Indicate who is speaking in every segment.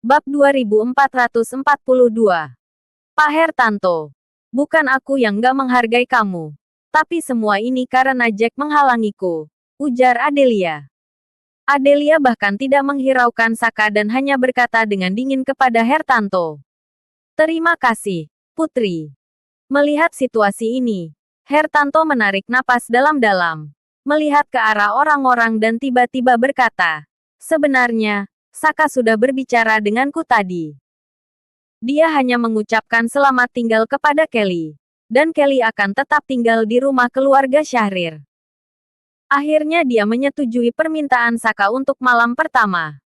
Speaker 1: Bab 2442. Pak Hertanto. Bukan aku yang gak menghargai kamu. Tapi semua ini karena Jack menghalangiku, ujar Adelia. Adelia bahkan tidak menghiraukan Saka dan hanya berkata dengan dingin kepada Hertanto. Terima kasih, Putri. Melihat situasi ini, Hertanto menarik napas dalam-dalam. Melihat ke arah orang-orang dan tiba-tiba berkata, sebenarnya, Saka sudah berbicara denganku tadi. Dia hanya mengucapkan selamat tinggal kepada Kelly. Dan Kelly akan tetap tinggal di rumah keluarga Syahrir. Akhirnya dia menyetujui permintaan Saka untuk malam pertama.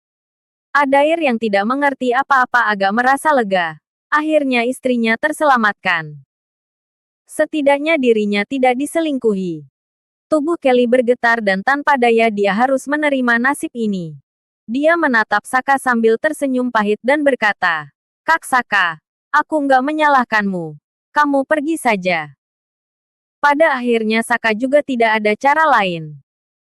Speaker 1: Adair yang tidak mengerti apa-apa agak merasa lega. Akhirnya istrinya terselamatkan. Setidaknya dirinya tidak diselingkuhi. Tubuh Kelly bergetar dan tanpa daya dia harus menerima nasib ini. Dia menatap Saka sambil tersenyum pahit dan berkata, Kak Saka, aku nggak menyalahkanmu. Kamu pergi saja. Pada akhirnya Saka juga tidak ada cara lain.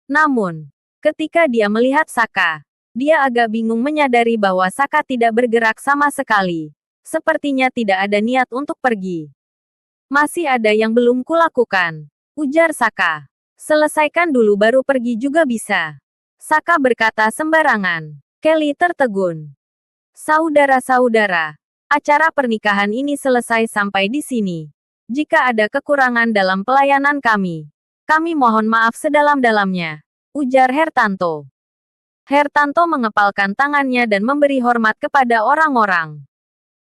Speaker 1: Namun, ketika dia melihat Saka, dia agak bingung menyadari bahwa Saka tidak bergerak sama sekali. Sepertinya tidak ada niat untuk pergi. Masih ada yang belum kulakukan, ujar Saka. Selesaikan dulu baru pergi juga bisa. Saka berkata sembarangan. Kelly tertegun. Saudara-saudara, acara pernikahan ini selesai sampai di sini. Jika ada kekurangan dalam pelayanan kami mohon maaf sedalam-dalamnya, ujar Hertanto. Hertanto mengepalkan tangannya dan memberi hormat kepada orang-orang.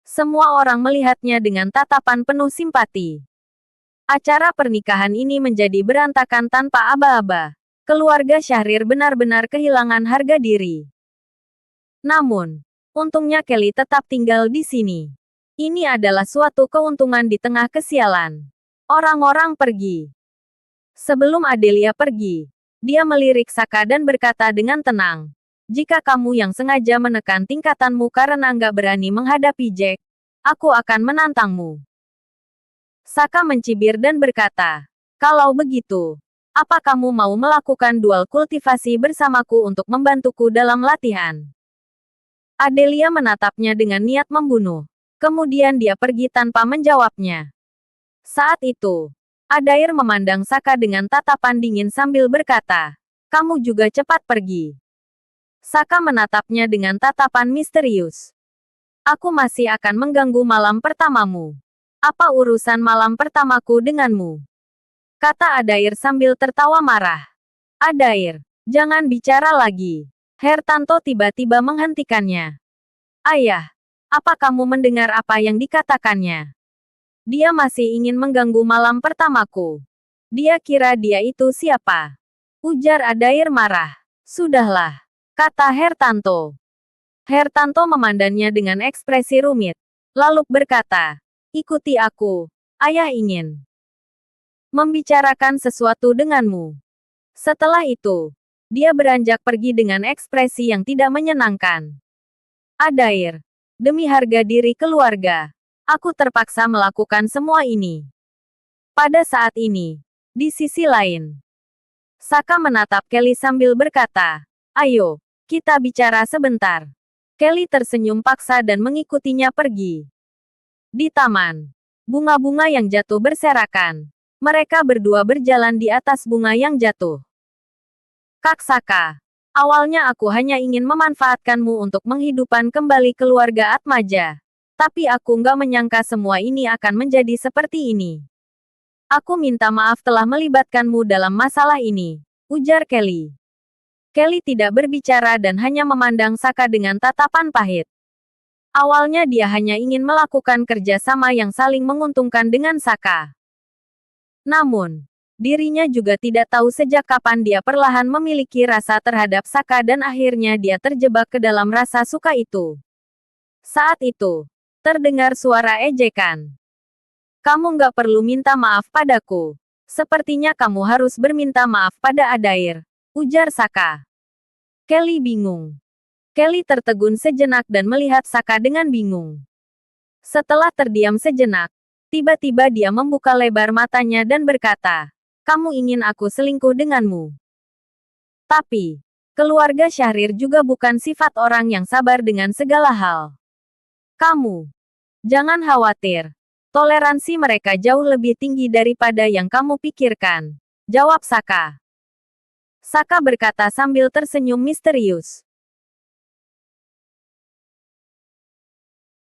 Speaker 1: Semua orang melihatnya dengan tatapan penuh simpati. Acara pernikahan ini menjadi berantakan tanpa aba-aba. Keluarga Syahrir benar-benar kehilangan harga diri. Namun, untungnya Kelly tetap tinggal di sini. Ini adalah suatu keuntungan di tengah kesialan. Orang-orang pergi. Sebelum Adelia pergi, dia melirik Saka dan berkata dengan tenang, jika kamu yang sengaja menekan tingkatanmu karena nggak berani menghadapi Jack, aku akan menantangmu. Saka mencibir dan berkata, kalau begitu, apa kamu mau melakukan dual kultivasi bersamaku untuk membantuku dalam latihan? Adelia menatapnya dengan niat membunuh. Kemudian dia pergi tanpa menjawabnya. Saat itu, Adair memandang Saka dengan tatapan dingin sambil berkata, kamu juga cepat pergi. Saka menatapnya dengan tatapan misterius. Aku masih akan mengganggu malam pertamamu. Apa urusan malam pertamaku denganmu? Kata Adair sambil tertawa marah. Adair, jangan bicara lagi. Hertanto tiba-tiba menghentikannya. Ayah, apa kamu mendengar apa yang dikatakannya? Dia masih ingin mengganggu malam pertamaku. Dia kira dia itu siapa? Ujar Adair marah. Sudahlah, kata Hertanto. Hertanto memandangnya dengan ekspresi rumit. Lalu berkata, ikuti aku. Ayah ingin membicarakan sesuatu denganmu. Setelah itu, dia beranjak pergi dengan ekspresi yang tidak menyenangkan. Adair, demi harga diri keluarga, aku terpaksa melakukan semua ini. Pada saat ini, di sisi lain, Saka menatap Kelly sambil berkata, ayo, kita bicara sebentar. Kelly tersenyum paksa dan mengikutinya pergi. Di taman, bunga-bunga yang jatuh berserakan. Mereka berdua berjalan di atas bunga yang jatuh. Kak Saka, awalnya aku hanya ingin memanfaatkanmu untuk menghidupkan kembali keluarga Atmaja. Tapi aku nggak menyangka semua ini akan menjadi seperti ini. Aku minta maaf telah melibatkanmu dalam masalah ini, ujar Kelly. Kelly tidak berbicara dan hanya memandang Saka dengan tatapan pahit. Awalnya dia hanya ingin melakukan kerja sama yang saling menguntungkan dengan Saka. Namun, dirinya juga tidak tahu sejak kapan dia perlahan memiliki rasa terhadap Saka dan akhirnya dia terjebak ke dalam rasa suka itu. Saat itu, terdengar suara ejekan. Kamu nggak perlu minta maaf padaku. Sepertinya kamu harus berminta maaf pada Adair, ujar Saka. Kelly bingung. Kelly tertegun sejenak dan melihat Saka dengan bingung. Setelah terdiam sejenak, tiba-tiba dia membuka lebar matanya dan berkata, kamu ingin aku selingkuh denganmu. Tapi, Keluarga Syahrir juga bukan sifat orang yang sabar dengan segala hal. Kamu. Jangan khawatir. Toleransi mereka jauh lebih tinggi daripada yang kamu pikirkan. Jawab Saka. Saka berkata sambil tersenyum misterius.